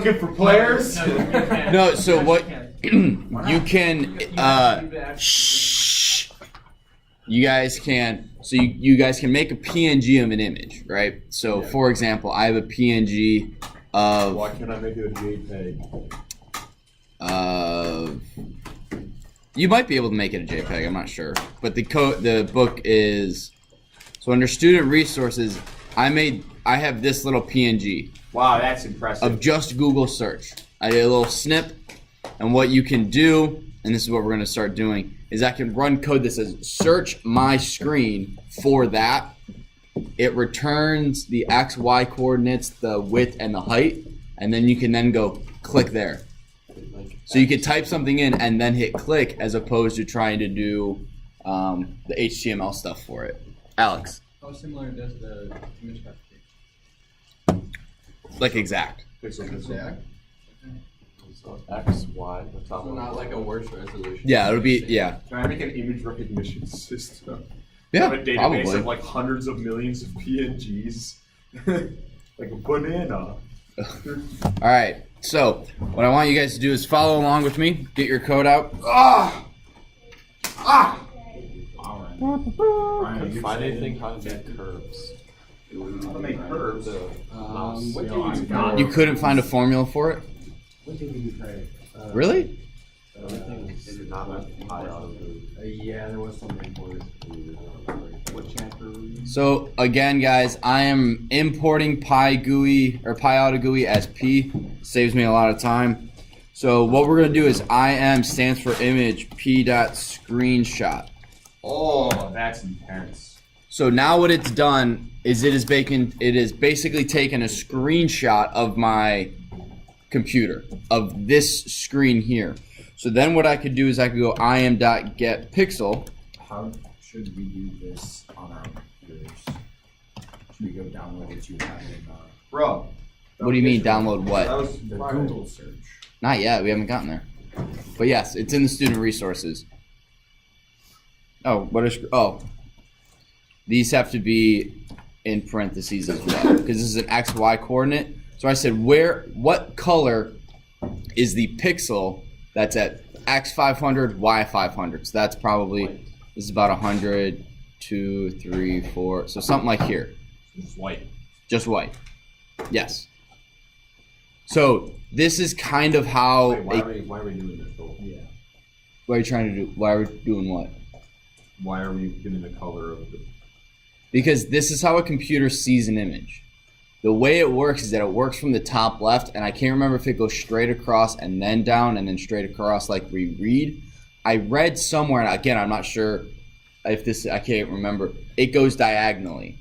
looking for players? No, so what you can shh. You guys can you guys can make a PNG of an image, right? So for example, I have a PNG of Why can't I make it a JPEG? You might be able to make it a JPEG, I'm not sure. But the book is so under student resources, I have this little PNG. Wow, that's impressive. Of just Google search. I did a little snip, and what you can do, and this is what we're gonna start doing, is I can run code that says search my screen for that. It returns the X, Y coordinates, the width, and the height, and then you can then go click there. So you could type something in and then hit click as opposed to trying to do the HTML stuff for it. Alex. How similar does the image have to be? Like exact. Exact? So X, Y, the top So not like a worse resolution. Yeah, it'll be, yeah. Can I make an image recognition system? Yeah, Have a database probably. of like hundreds of millions of PNGs. Like a banana. Alright, so what I want you guys to do is follow along with me. Get your code out. Can you find anything how to make curves? How to make curves? You couldn't find a formula for it? What did you try? Really? Is it not like PyAutoGui? Yeah, there was something for it. What chapter were you? So again, guys, I am importing PyGUI or PyAutoGui as P. Saves me a lot of time. So what we're gonna do is IM stands for image p.screenshot. Oh, that's intense. So now what it's done is it is basically taken a screenshot of my computer of this screen here. So then what I could do is I could go im.getPixel. How should we do this on our computers? Should we go download what you have in Bro. What do you mean download what? That was the Friday. Google search? Not yet, we haven't gotten there. But yes, it's in the student resources. Oh, these have to be in parentheses as well because this is an XY coordinate. So I said what color is the pixel that's at X500, Y500? So that's probably, this is about 100, 2, 3, 4, so something like here. Just white. Just white. Yes. So this is kind of how. Wait, why are we doing this though? Yeah. What are you trying to do? Why are we doing what? Why are we giving the color of the... Because this is how a computer sees an image. The way it works is that it works from the top left, and I can't remember if it goes straight across and then down and then straight across like we read. I read somewhere, and again, I'm not sure if this, I can't remember. It goes diagonally.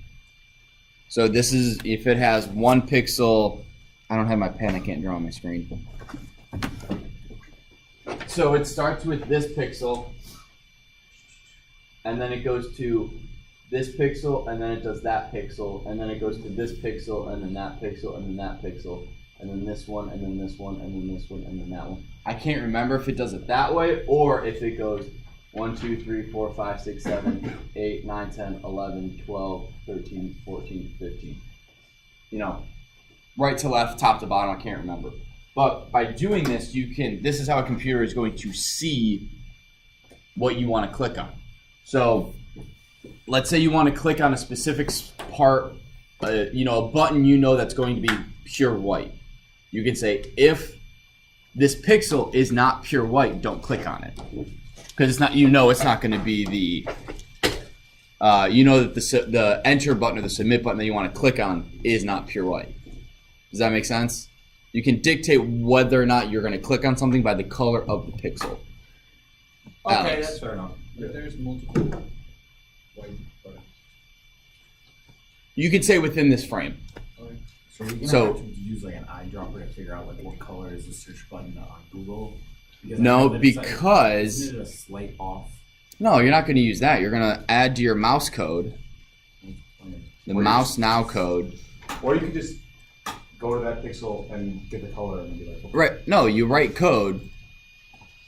So this is, if it has 1 pixel, I don't have my pen, I can't draw on my screen. So it starts with this pixel, and then it goes to this pixel, and then it does that pixel, and then it goes to this pixel, and then that pixel, and then that pixel, and then this one, and then this one, and then this one, and then that one. I can't remember if it does it that way, or if it goes 1, 2, 3, 4, 5, 6, 7, 8, 9, 10, 11, 12, 13, 14, 15. You know, right to left, top to bottom, I can't remember. But by doing this, you can, this is how a computer is going to see what you want to click on. So let's say you want to click on a specific part, you know, a button you know that's going to be pure white. You can say, if this pixel is not pure white, don't click on it. Because it's not, you know, it's not going to be the, you know that the enter button or the submit button that you want to click on is not pure white. Does that make sense? You can dictate whether or not you're going to click on something by the color of the pixel. Okay, Alex. that's fair enough. If there's multiple white buttons. You could say within this frame. Okay. So we're gonna have to use like an eyedropper to figure out like what color is the search button on Google? Because I No, know that it's, like, because isn't it a slight off? no, you're not going to use that. You're going to add to your mouse code, the mouse now code. Or you could just go to that pixel and get the color and be like, okay. Right? No, you write code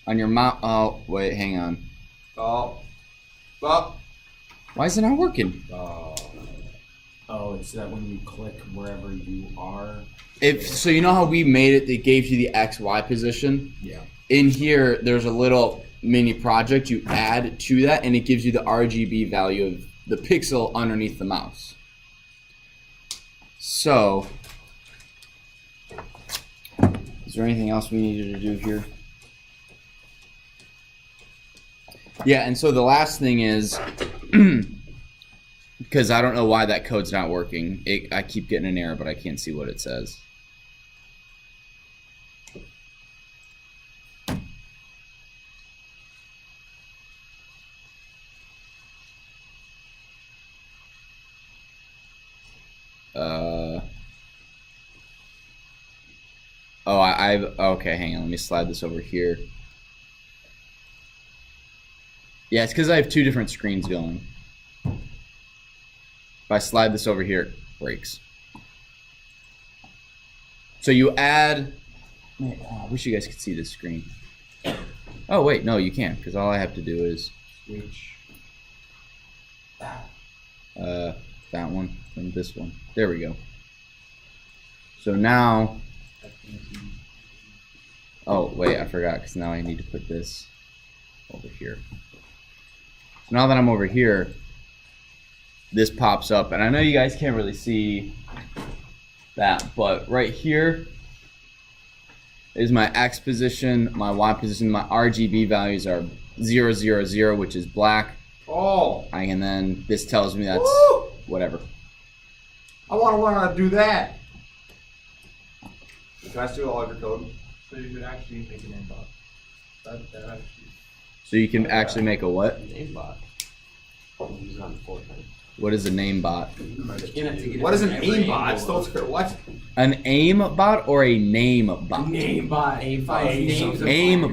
on your mouse. Oh, wait, hang on. Oh. Well. Why is it not working? Oh, it's that when you click wherever you are. So you know how we made it, it gave you the XY position? Yeah. In here, there's a little mini project you add to that, and it gives you the RGB value of the pixel underneath the mouse. So, is there anything else we needed to do here? Yeah, and so the last thing is, because I don't know why that code's not working. I keep getting an error, but I can't see what it says. Okay, hang on, let me slide this over here. Yeah, it's because I have two different screens going. If I slide this over here, it breaks. So you add, man, I wish you guys could see this screen. Oh wait, no, you can't, because all I have to do is Switch. that one and this one. There we go. So now, oh wait, I forgot, because now I need to put this over here. So now that I'm over here, this pops up, and I know you guys can't really see that, but right here is my X position, my Y position, my RGB values are 0, 0, 0, which is black. Oh! And then this tells me that's Woo! whatever. I want to learn how to do that. Can I steal all of your code? So you could actually make an aimbot. That actually. So you can actually make a what? Aimbot. Use it on Fortnite. What is a name bot? What is an aimbot? What? An aim bot or a name bot? Name bot. Aim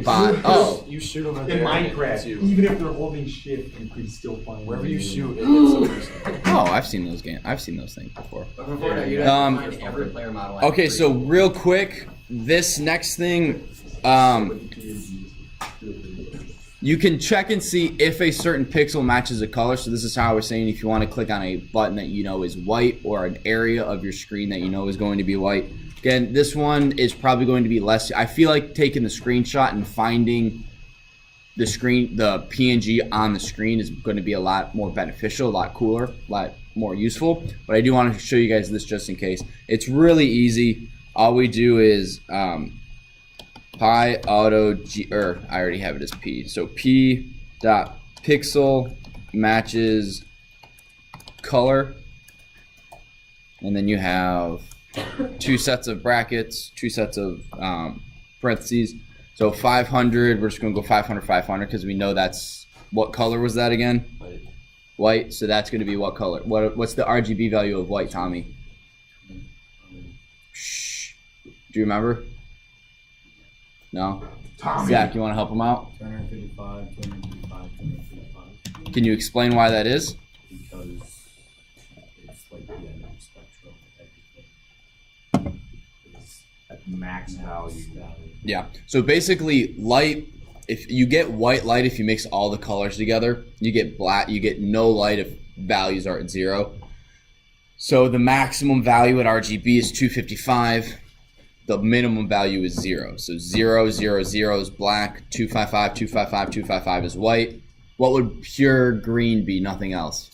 bot. Oh. You shoot them In Minecraft, even if they're holding shift, you can still find wherever you shoot, it hits the person. Oh, I've seen those games. I've seen those things before. Every player model. Okay, so real quick, this next thing, you can check and see if a certain pixel matches a color. So this is how I was saying, if you want to click on a button that you know is white or an area of your screen that you know is going to be white. Again, this one is probably going to be less. I feel like taking the screenshot and finding the screen, the PNG on the screen is going to be a lot more beneficial, a lot cooler, a lot more useful. But I do want to show you guys this just in case. It's really easy. All we do is PyAutoGui, I already have it as P. So P.pixel matches color, and then you have two sets of brackets, two sets of parentheses. So 500, we're just gonna go 500, 500 because we know that's, what color was that again? White. White. So that's gonna be what color? What's the RGB value of white, Tommy? Shh. Do you remember? No? Tommy. Zach, you want to help him out? 255, 255, 255. Can you explain why that is? Because it's like the end of the spectrum. Everything is At max value. Yeah. So basically, light, if you get white light, if you mix all the colors together, you get black, you get no light if values are at 0. So the maximum value at RGB is 255. The minimum value is 0. So 0, 0, 0 is black, 255, 255, 255 is white. What would pure green be? Nothing else.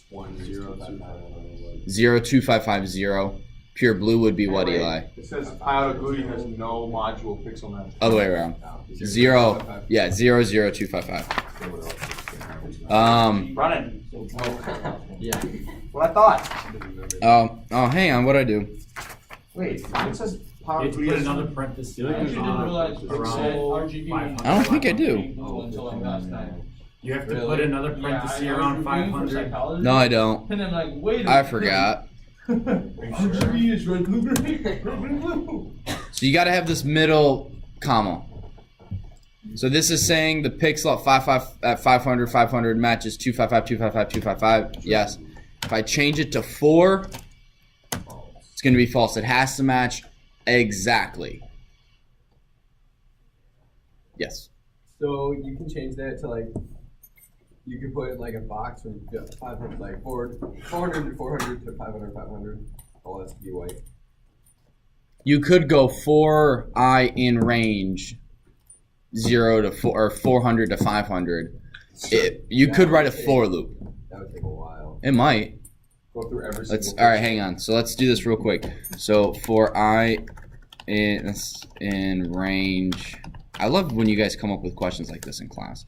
1, 0, 2, 5, 0, 2, 5, 5, 0. Pure blue would be what, Eli? It says PyAutoGui has no module pixel match. Other way around. 0, yeah, 0, 0, 2, 5, 5. Run it. Yeah. What I thought. Oh, hang on, what'd I do? Wait, it says You have to PyAutoGui put has another parenthesis. I actually didn't realize RGB. I don't think I do. Until like last night. You have to put another parenthesis around 500. No, I don't. And I'm like, wait a I minute. forgot. RGB is red, blue, green, red, green, blue. So you gotta have this middle comma. So this is saying the pixel at 500, 500 matches 255, 255, 255. Yes. If I change it to 4, it's gonna be false. It has to match exactly. Yes. So you can change that to like, You could put like a box from 500, like 400 to 400 to 500, 500. All has to be white. You could go 4i in range, 0 to 4 or 400 to 500. You could write a for loop. That would take a while. It might. Go through every Let's. single. All right, hang on. So let's do this real quick. So for I in range, I love when you guys come up with questions like this in class.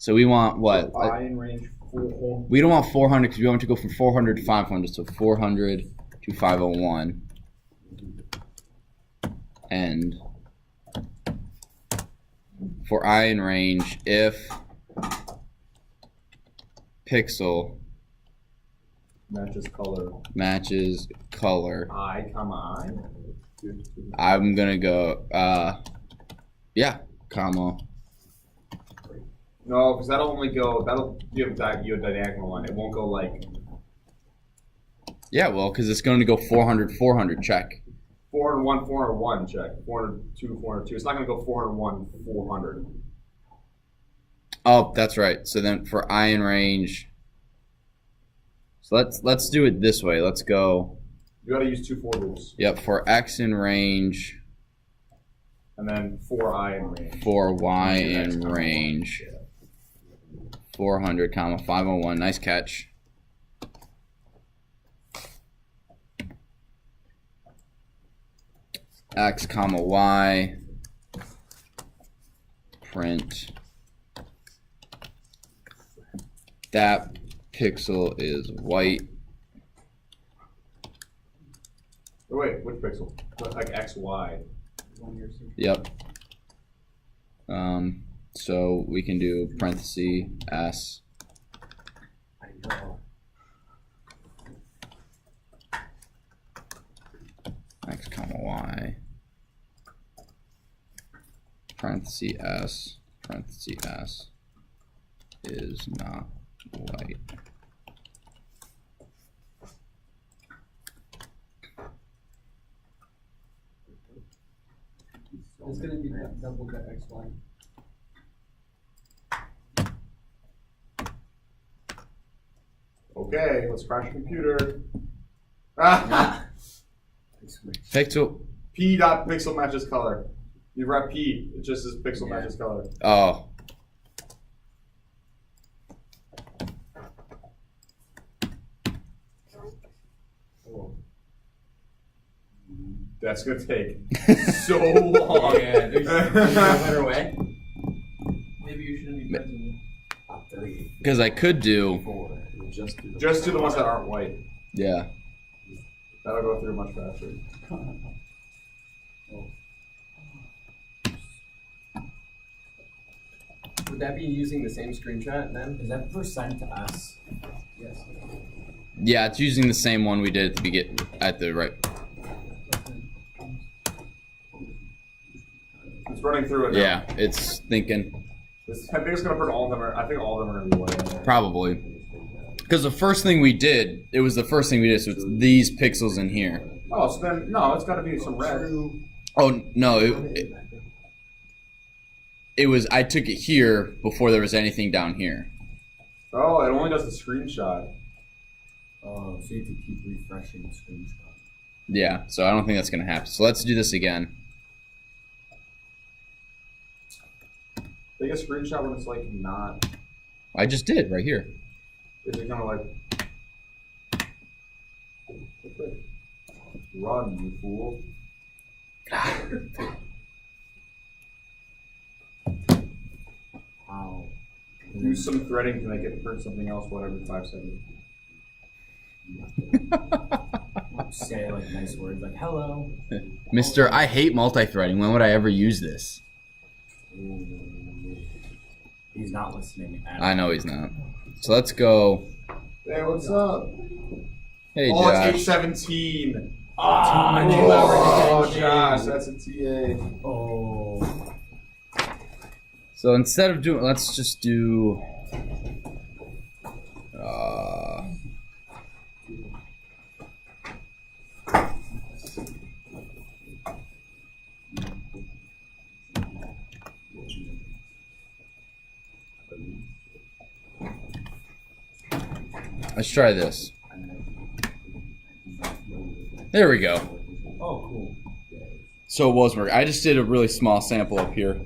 So we want what? I in range 4. We don't want 400 because we want to go from 400 to 500. So 400 to 501. And for I in range, if pixel Matches color. matches color, I, comma I. I'm gonna go yeah, comma. No, because that'll only go. That'll give that you a diagonal line. It won't go like Yeah, well, because it's going to go 400, 400, check. 401, 401. Check 402, 402. It's not going to go 401, 400. Oh, that's right. So then for I in range, so let's do it this way. Let's go. You got to use 2 for loops, Yep, for X in range, and then 4i in range. for Y in range, 400, comma 501. Nice catch. X, comma Y, print that pixel is white. Oh, wait, which pixel? Like X, Y. Yep. So we can do parenthesis S. I know. X, comma Y, parenthesis S is not white. It's gonna be double the XY. Okay, let's crash the computer. Ah! Pixel. P dot pixel matches color. You write P. It just says pixel Yeah. matches color. Oh. That's gonna take so long. Yeah, there's no better way. Maybe you shouldn't be present. Because I could do. Just do the ones that aren't white. Yeah. That'll go through much faster. Would that be using the same screenshot then? Is that percent to us? Yes. Yeah, it's using the same one we did at the begin at the right. It's running through it now. Yeah, it's thinking I think it's gonna print all of them. I think all of them are gonna be white. probably. Because the first thing we did, it was the first thing we did, so it's these pixels in here. Oh, so then no, it's gotta be some red. Oh, no, it was, I took it here before there was anything down here. Oh, it only does the screenshot. Oh, so you have to keep refreshing the screenshot. Yeah, so I don't think that's going to happen. So let's do this again. Take a screenshot when it's like not. I just did right here. Is it kind of like? Okay. Run, you fool! Wow. Use some threading to make it print something else. Whatever, 5 seconds. Say like nice words like hello. Mr. I hate multi-threading. When would I ever use this? He's not listening at I know he's not. So let's go. Hey, what's up? Hey, Oh, Josh. it's 8:17. Ah, Oh, Josh, that's a TA. Oh. So instead of doing, let's just do. Let's try this. There we go. Oh, cool. So it was working. I just did a really small sample up here.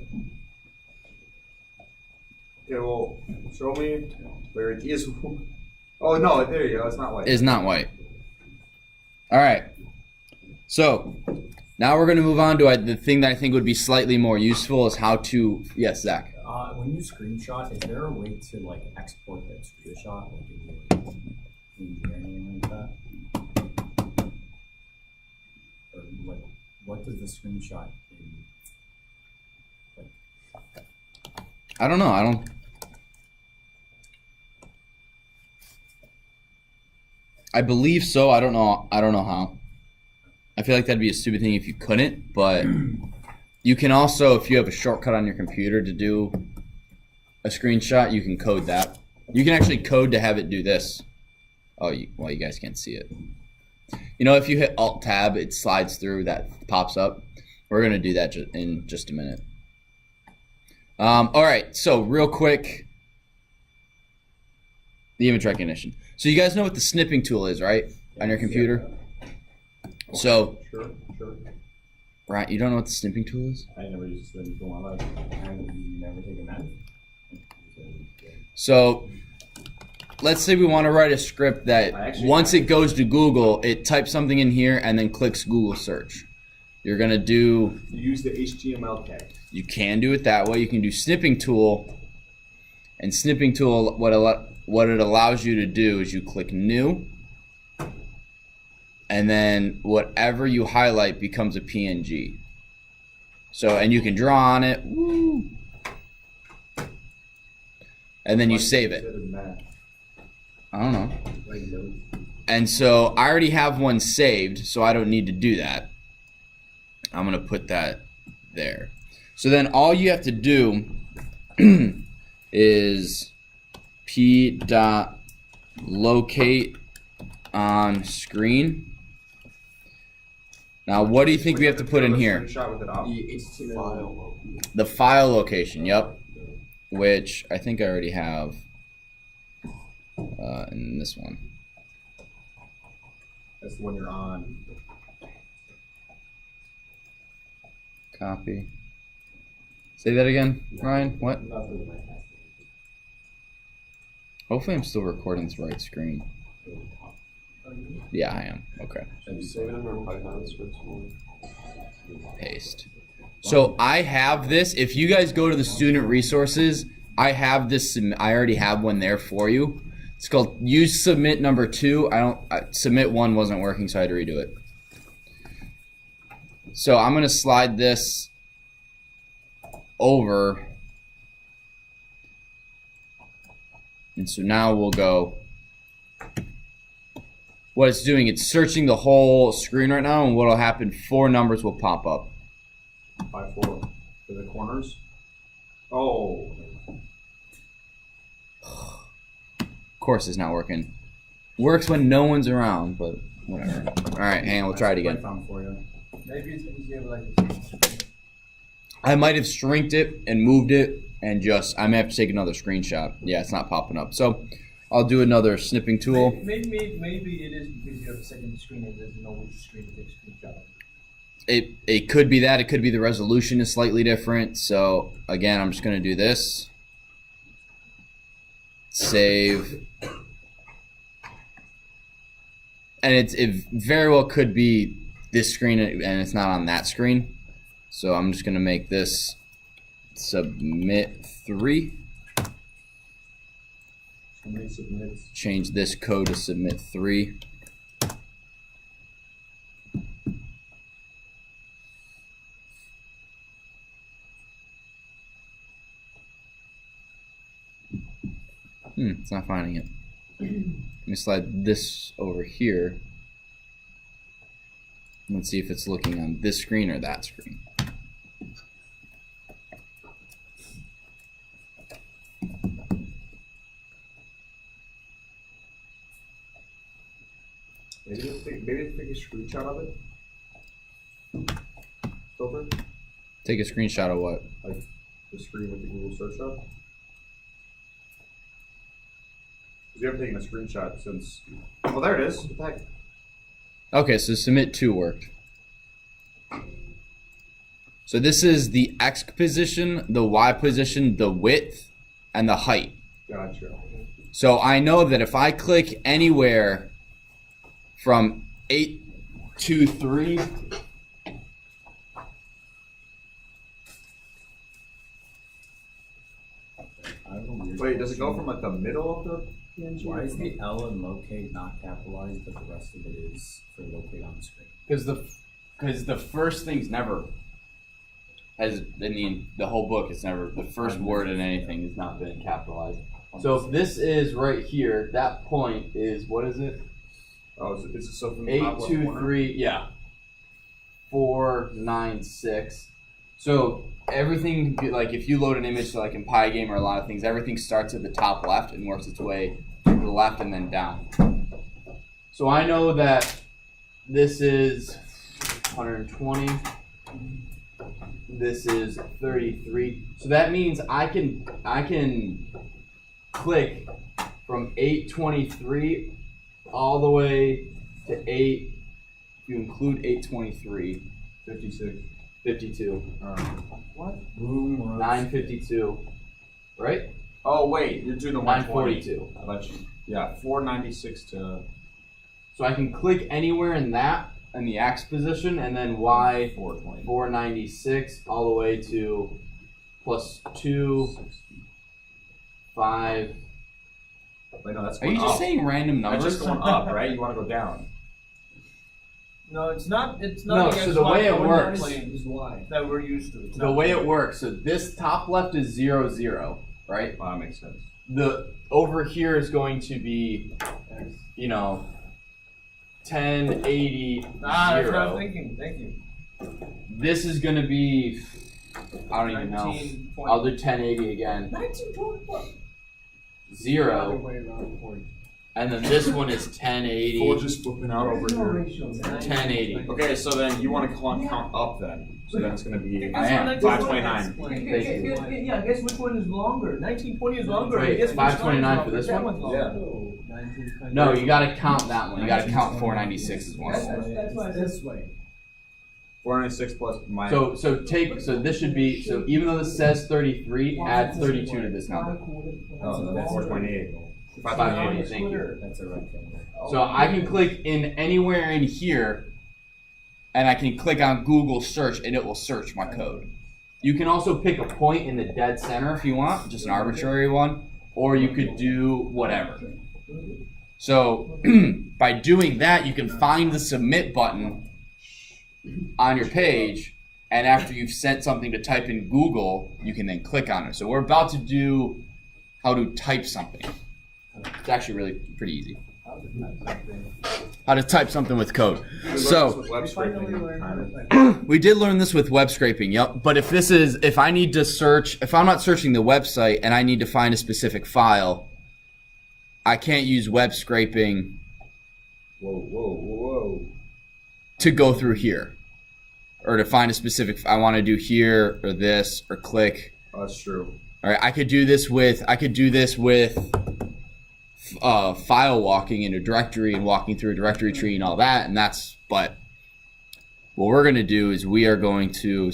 Okay, well, show me where it is. Oh no, there you go. It's not white. It's not white. All right. So now we're going to move on to the thing that I think would be slightly more useful is how to. Yes, Zach. When you screenshot, is there a way to like export that screenshot, like in anything like that? Or like, what does the screenshot in? Like, I don't know. I believe so. I don't know how. I feel like that'd be a stupid thing if you couldn't, but you can also, if you have a shortcut on your computer to do a screenshot, you can code that. You can actually code to have it do this. Oh, well, you guys can't see it. You know, if you hit Alt-Tab, it slides through, that pops up. We're going to do that in just a minute. All right, so real quick, the image recognition. So you guys know what the snipping tool is, right, on your computer? So, Sure. right, you don't know what the snipping tool is? I never used this in my life. and you never take a math? So, let's say we want to write a script that once it goes to Google, it types something in here and then clicks Google search. You're going to do... You use the HTML tag. You can do it that way. You can do snipping tool. And snipping tool, what it allows you to do is you click new. And then whatever you highlight becomes a PNG. So, and you can draw on it. Woo. And then you save it. I don't know. And so I already have one saved, so I don't need to do that. I'm going to put that there. So then all you have to do is p.locate on screen. Now, what do you think we have to put in here? Screenshot with it off. The HTML. The file location, yep. Which I think I already have in this one. That's the one you're on. Copy. Say that again, Ryan. What? Hopefully I'm still recording this right screen. Yeah, I am. Okay. Should we save it in our Python scripts? Paste. So I have this. If you guys go to the student resources, I have this. I already have one there for you. It's called use submit number 2. Submit 1 wasn't working, so I had to redo it. So I'm gonna slide this over, and so now we'll go. What it's doing, it's searching the whole screen right now, and what'll happen? 4 numbers will pop up. 5, 4 for the corners. Oh. Of course, it's not working. Works when no one's around, but whatever. All right, hang on, we'll try it again. Python for you. Maybe it's easier like this. I might have shrinked it and moved it, and I may have to take another screenshot. Yeah, it's not popping up. So I'll do another snipping tool. Maybe it is because you have a second screen and there's no which screen to take a screenshot of. It could be that. It could be the resolution is slightly different. So again, I'm just going to do this. Save. And it very well could be this screen and it's not on that screen. So I'm just going to make this submit 3. Change this code to submit 3. It's not finding it. Let me slide this over here. Let's see if it's looking on this screen or that screen. Maybe take a screenshot of it. Over. Take a screenshot of what? Like the screen with the Google search up. Because you haven't taken a screenshot since. Oh, there it is. What the heck? Okay, so submit 2 worked. So this is the X position, the Y position, the width, and the height. Gotcha. So I know that if I click anywhere from 823 I have a weird Wait, does it go question. from like the middle of the PNG? Why is the L in locate not capitalized, but the rest of it is for locate on the screen? because the first thing's never has the whole book is never the first word in anything has not been capitalized. So if this is right here, that point is what is it? Oh, is it so from the top left corner? 823, yeah. 496. So everything, like if you load an image to like in Pygame or a lot of things, everything starts at the top left and works its way to the left and then down. So I know that this is 120. This is 33. So that means I can click from 823 all the way to 8. If you include 823, 56. 52. What? Boom. Roast. 952. Right? Oh, wait. You're doing the 942. I let you. Yeah, 496 to. So I can click anywhere in that, in the X position, and then Y 420. 496 all the way to plus 2, 5. Wait, no, that's Are going you just up. saying random That's numbers? just going up, right? You want to go down. No, it's not. It's No, not. so against the Y way it going works- down plane is Y that we're used to. It's The not way Y. it works, so this top left is 0, 0, right? Oh, that makes sense. The over here is going to be, 1080 Ah, that's what I 0. was thinking. Thank you. This is going to be, I don't even know. 1920. I'll do 1080 again. 1920. 0, and then this one is 1080. We're just flipping out over here. 1080. Okay, so then you want to count up then. So then it's going to be I am. 529. Yeah, guess which one is longer? 1920 is longer. Wait, guess which 529 one's for this longer? one? That one's longer. No, you got to count that one. You got to count 496 as one. That's why I said This way. 496 plus minus. So this should be, so even though this says 33, add 32 to this number. Oh, that's 428. 528, thank you. That's a rectangle. So I can click in anywhere in here, and I can click on Google search, and it will search my code. You can also pick a point in the dead center if you want, just an arbitrary one, or you could do whatever. So by doing that, you can find the submit button on your page, and after you've sent something to type in Google, you can then click on it. So we're about to do how to type something. It's actually really pretty easy. How to type something with code. So Web scraping. we did learn this with web scraping, yep. But if I need to search, if I'm not searching the website and I need to find a specific file, I can't use web scraping Whoa. to go through here. Or to find a specific, I want to do here or this or click. Oh, that's true. All right, I could do this with file walking in a directory and walking through a directory tree and all that, but what we're going to do is we are going to,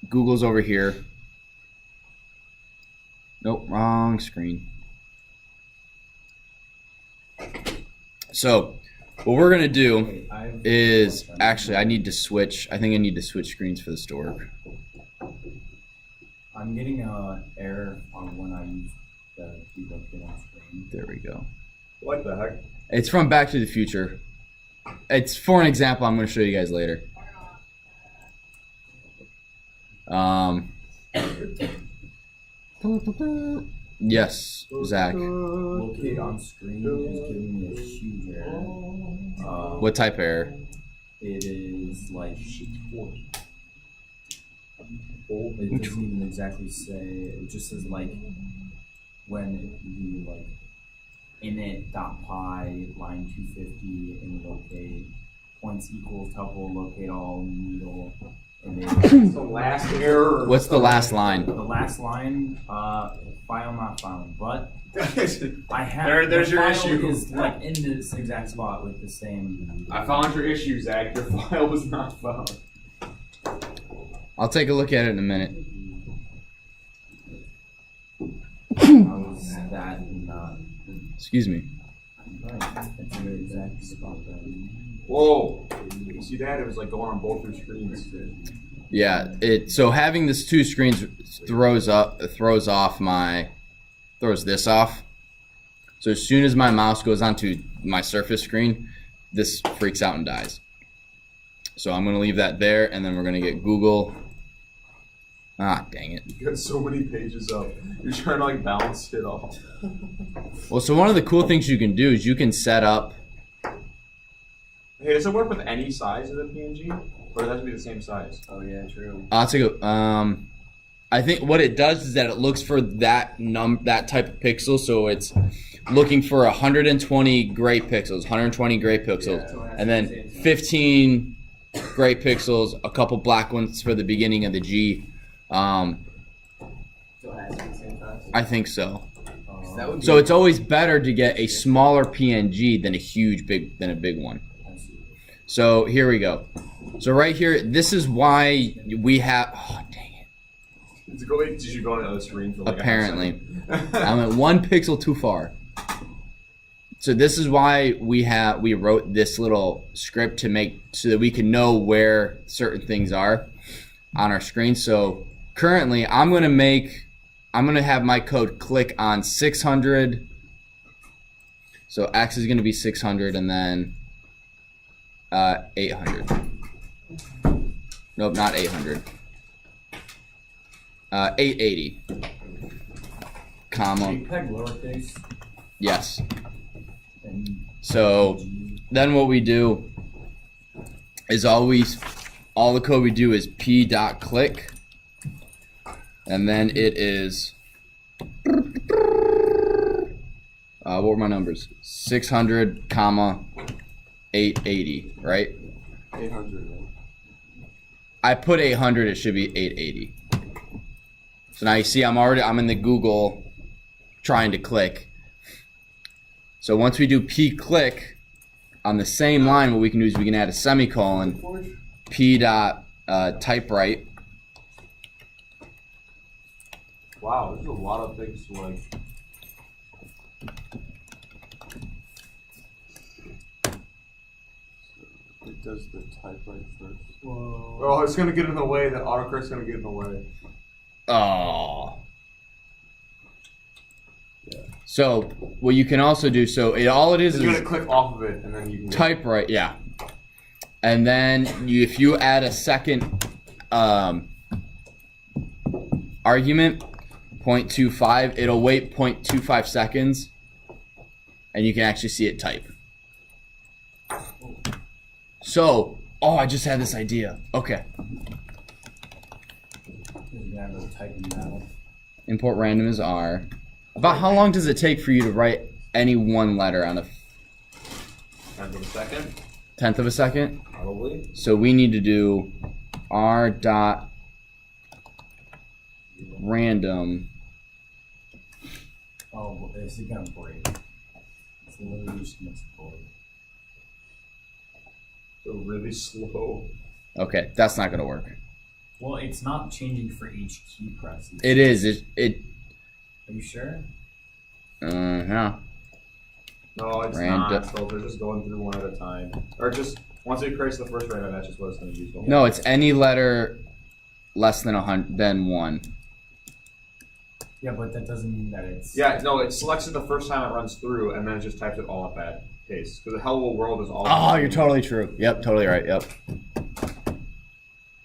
Google's over here. Nope, wrong screen. So what we're going to do Wait, I have is, a question. actually I need to switch, I think I need to switch screens for this to work. I'm getting an error on when I use the debug kit on screen. There we go. What the heck? It's from Back to the Future. It's for an example I'm going to show you guys later. Yes, Zach. Locate on screen is giving me a huge error. What type error? It is like sheet 40. It doesn't even exactly say. It just says like when you like init.py line 250 and locate points equal tuple locate all needle and then The last error. What's the last line? the last line file not found, but I have. There's the your file issue. Is like in this exact spot with the same. I found your issue, Zach. Your file was not found. I'll take a look at it in a minute. How is that not? Excuse me. Right. It's in the exact spot that. Whoa! You see that? It was like going on both your screens. Yeah, so having this two screens throws this off. So as soon as my mouse goes onto my Surface screen, this freaks out and dies. So I'm gonna leave that there, and then we're gonna get Google. Ah, dang it. You got so many pages up. You're trying to like balance it all. Well, so one of the cool things you can do is you can set up. Hey, does it work with any size of the PNG? Or does it have to be the same size? Oh yeah, true. I'll take a, I think what it does is that it looks for that type of pixel, so it's looking for 120 gray pixels, 120 gray pixels, Yeah. and then 15 gray pixels, a couple black ones for the beginning of the G. So it has to be the same size. I think so. That would be So it's always better to get a smaller PNG than a big one. So here we go. So right here, this is why we have. Oh, dang it! Did you go on the other screen for like Apparently, a half I went 1 pixel too far. So this is why we wrote this little script to make so that we can know where certain things are on our screen. So currently, I'm gonna have my code click on 600. So X is gonna be 600, and then 800. Nope, not 800. 880. Comma. JPEG lowercase. Yes. And So then what we do is all the code we do is p.click, and then it is what were my numbers? 600, comma 880, right? 800. I put 800, it should be 880. So now you see I'm in the Google trying to click. So once we do p-click on the same line, what we can do is we can add a semicolon, p.typewrite. Wow, there's a lot of things to like. It does the typewrite first. Whoa. Oh, it's gonna get in the way. The autocorrect's gonna get in the way. Oh. So what you can also do, all it is You're gonna click off of it, and then you can typewrite, yeah. And then if you add a second argument, 0.25, it'll wait 0.25 seconds, and you can actually see it type. So, I just had this idea. Okay. you're gonna have to type in that. Import random as R. About how long does it take for you to write any one letter on a Tenth of a second, tenth of a second? probably. So we need to do R dot random. Oh, it's gonna break. It's literally just gonna explode. So really slow. Okay, that's not gonna work. Well, it's not changing for each key press. It is. Are you sure? Yeah. No, it's Random. not. So they're just going through one at a time, or just once it creates the first random, that's just what it's gonna use. No, it's any letter less than 1. Yeah, but that doesn't mean that it's. Yeah, no, it selects it the first time it runs through, and then it just types it all at that pace. Because the hello world is all. Oh, you're totally true. Yep, totally right. Yep.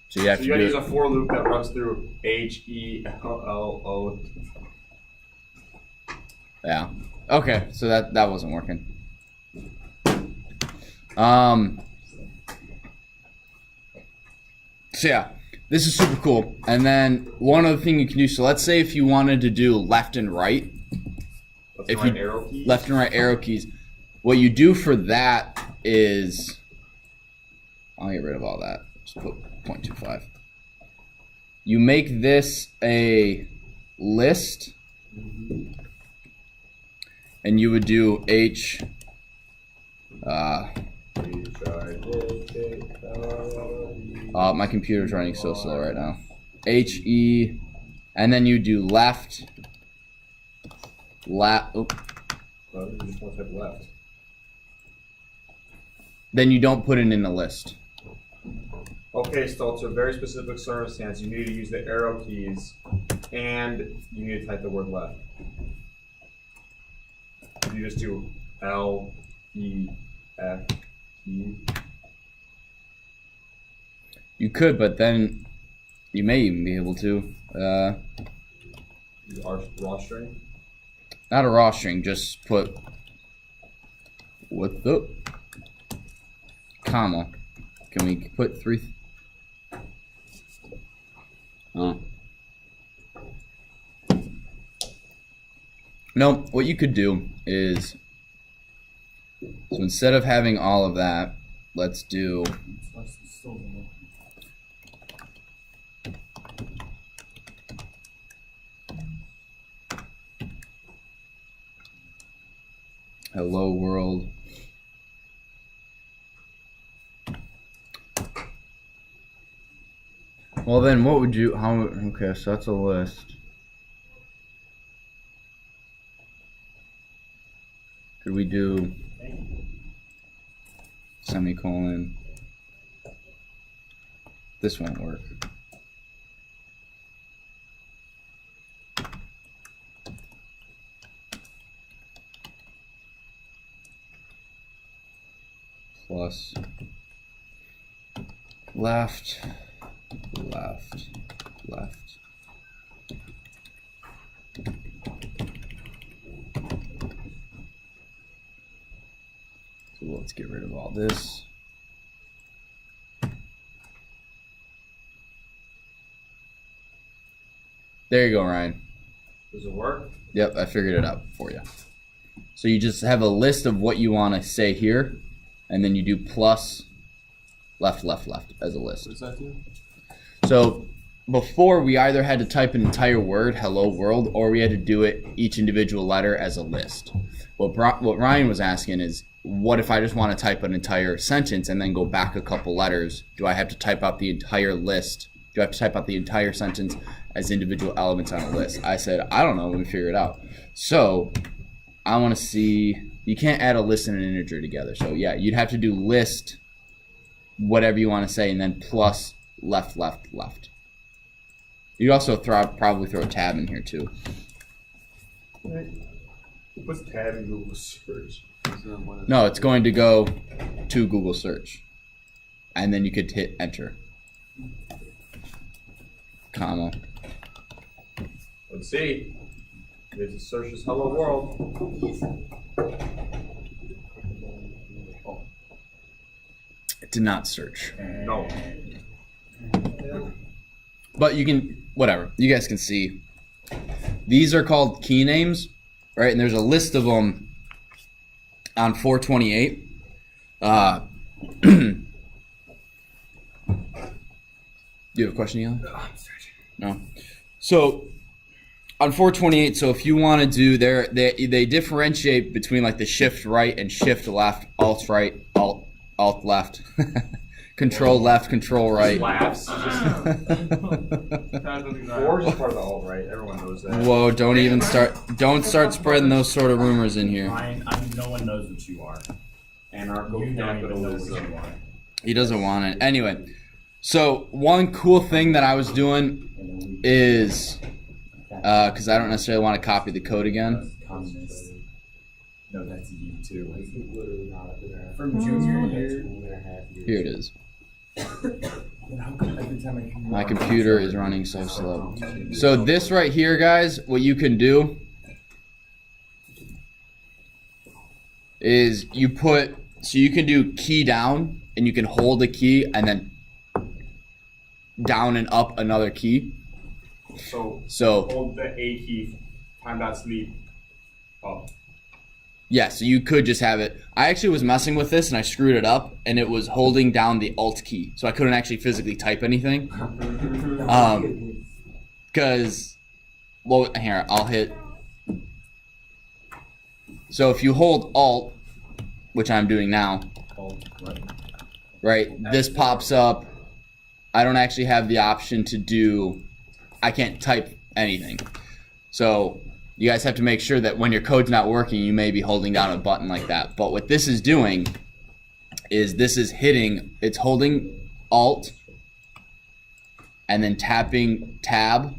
So you have So to you gotta do use a for loop that runs through HELLO. Yeah. Okay, so that wasn't working. So yeah, this is super cool. And then one other thing you can do. So let's say if you wanted to do left and right, If you- arrow key. left and right arrow keys, what you do for that is, I'll get rid of all that. Just put 0.25. You make this a list. and you would do H. My computer's running so slow right now. HE, and then you do left. You just want to type left. Then you don't put it in the list. Okay, so it's a very specific circumstance. You need to use the arrow keys, and you need to type the word left. You just do L, E, F, E. You could, but then you may even be able to. Raw string. Not a raw string, just put what the comma. Can we put 3? No, what you could do is, so instead of having all of that, let's do hello world. Well then, what would you, okay, so that's a list. Could we do semicolon? This won't work. Plus left, left, left. So let's get rid of all this. There you go, Ryan. Does it work? Yep, I figured it out for you. So you just have a list of what you want to say here, and then you do plus left, left, left as a list. What does that do? So before, we either had to type an entire word, hello world, or we had to do it each individual letter as a list. What Ryan was asking is, what if I just want to type an entire sentence and then go back a couple letters? Do I have to type out the entire list? Do I have to type out the entire sentence as individual elements on a list? I said, I don't know, let me figure it out. So I want to see, you can't add a list and an integer together. So yeah, you'd have to do list, whatever you want to say, and then plus left, left, left. You'd also probably throw a tab in here too. What's tab in Google search? No, it's going to go to Google search. And then you could hit enter. Comma. Let's see. It searches hello world. It did not search. No. But you can, whatever. You guys can see. These are called key names, right? And there's a list of them on 428. Do you have a question, Eli? No. So on 428, so if you want to do they differentiate between like the shift right and shift left, alt right, alt left, control left, control right. Laughs. Or just part of the alt right. Everyone knows that. Whoa! Don't start spreading those sort of rumors in here. No one knows what you are. Anarcho-capitalism. He doesn't want it. Anyway, so one cool thing that I was doing is, because I don't necessarily want to copy the code again. Communist. No, that's you too. From junior year. Here it is. Then how come every time I come My computer is running so slow. So this right here, guys, what you can do is you can do key down, and you can hold a key and then down and up another key. So hold the A key, time.sleep up. yeah, so you could just have it. I actually was messing with this and I screwed it up, and it was holding down the alt key, so I couldn't actually physically type anything. Because, well, here, I'll hit. So if you hold Alt, which I'm doing now, right, this pops up. I don't actually have the option to do, I can't type anything. So you guys have to make sure that when your code's not working, you may be holding down a button like that. But what this is doing is this is hitting, it's holding Alt and then tapping Tab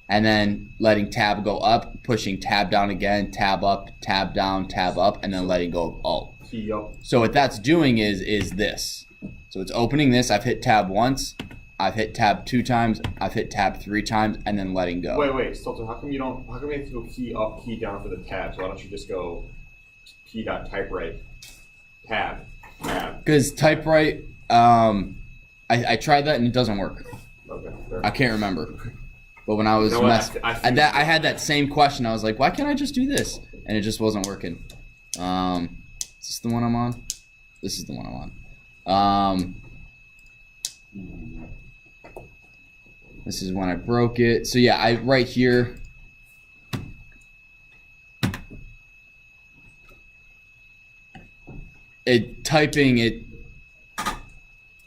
and then letting Tab go up, pushing Tab down again, Tab up, Tab down, Tab up, and then letting go of Alt. Key up. So what that's doing is this. So it's opening this, I've hit Tab once, I've hit Tab 2 times, I've hit Tab 3 times, and then letting go. Wait, Stilton, how come you have to go key up, key down for the tabs? Why don't you just go key.type right, tab. Because type right, I tried that and it doesn't work. Okay, fair. I can't remember. But when I was You know what? messing, I had that same question. I was like, why can't I just do this? And it just wasn't working. Is this the one I'm on? This is the one I'm on. This is when I broke it. So yeah, right here.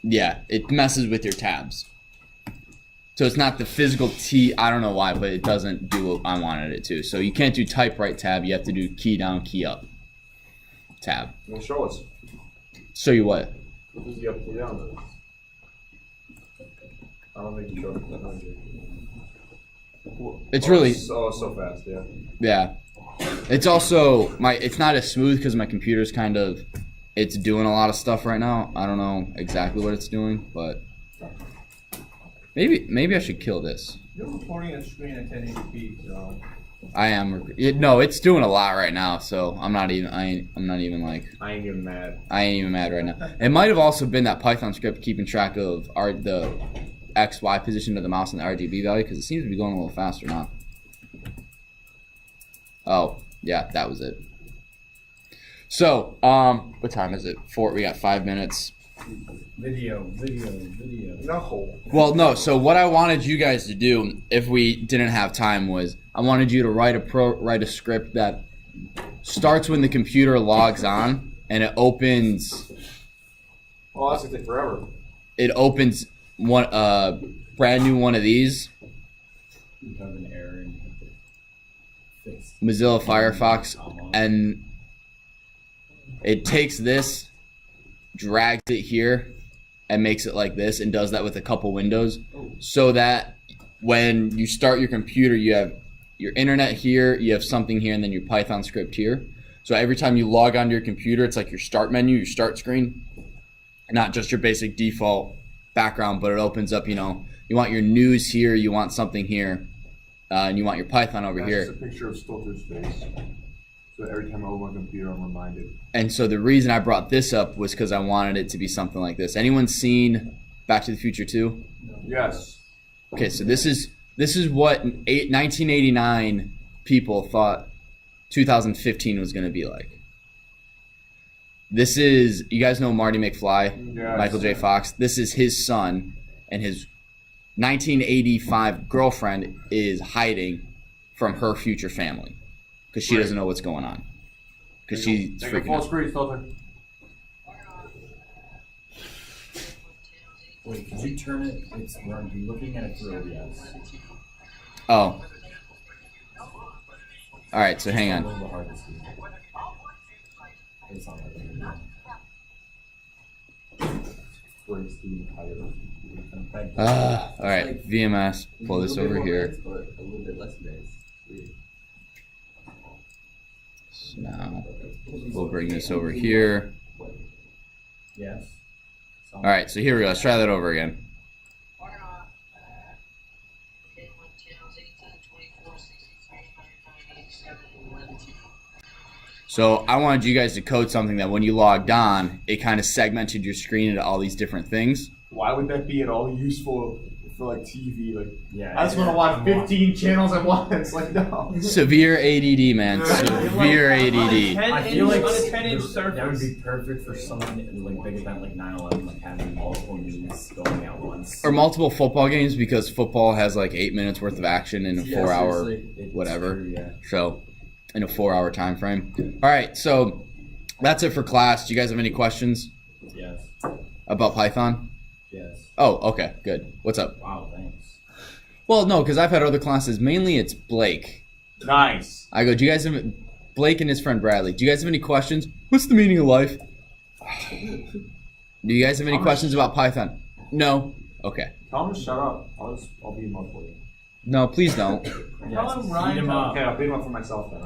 Yeah, it messes with your tabs. So it's not the physical T, I don't know why, but it doesn't do what I wanted it to. So you can't do type right tab, you have to do key down, key up tab. Well, show us. Show you what? What does the up, key down? I don't think you showed it. It's really, so fast, yeah. yeah. It's also, it's not as smooth because my computer's kind of, it's doing a lot of stuff right now. I don't know exactly what it's doing, but maybe I should kill this. You're recording a screen at 1080p, so. I am. No, it's doing a lot right now, so I'm not even. I'm not even like. I ain't even mad. I ain't even mad right now. It might have also been that Python script keeping track of the X, Y position of the mouse and the RGB value because it seems to be going a little faster now. Oh yeah, that was it. So what time is it? We got 5 minutes. Video. No. Well, no. So what I wanted you guys to do, if we didn't have time, was I wanted you to write a script that starts when the computer logs on and it opens. Oh, that's gonna take forever. It opens one brand new one of these. You have an error and you have to fix. Mozilla Firefox, and it takes this, drags it here, and makes it like this, and does that with a couple windows, so that when you start your computer, you have your internet here, you have something here, and then your Python script here. So every time you log onto your computer, it's like your start menu, your start screen, not just your basic default background, but it opens up, you want your news here, you want something here, and you want your Python over here. That's just a picture of Stilter's face. So every time I open my computer, I'm reminded. And so the reason I brought this up was because I wanted it to be something like this. Anyone seen Back to the Future 2? Yes. Okay, so this is what 1989 people thought 2015 was going to be like. This is, you guys know Marty McFly, Yes. Michael J. Fox. This is his son, and his 1985 girlfriend is hiding from her future family because she doesn't know what's going on. Because she's freaking out. Screen, Stilter. Wait, could you turn it? We're looking at it through OBS. Oh. All right, so hang A on. little bit hard to see. It's not like Breaks the entire. All right, VMS. Pull this over here. But a little bit less nice. Weird. So now we'll bring this over here. Yes. All right, so here we go. Let's try that over again. So I wanted you guys to code something that when you logged on, it kind of segmented your screen into all these different things. Why would that be at all useful for like TV? Like, Yeah. I just want to watch 15 channels at once. Like, no. Severe ADD, man. Severe ADD. I feel like on a 10-inch surface. that would be perfect for something like big event like 9/11, like having multiple news going at once. Or multiple football games because football has like 8 minutes worth of action in a 4 hour Seriously, it's whatever. true, yeah. So in a 4-hour time frame. All right, so that's it for class. Do you guys have any questions Yes. about Python? Yes. Oh, okay, good. What's up? Wow, thanks. Well, no, because I've had other classes. Mainly it's Blake. Nice. I go, do you guys have Blake and his friend Bradley? Do you guys have any questions? What's the meaning of life? Do you guys have any questions about Python? No? Okay. Tell him to shut up. I'll beat him up for you. No, please don't. Tell him Ryan. Beat him up. Okay, I'll beat him up for myself then.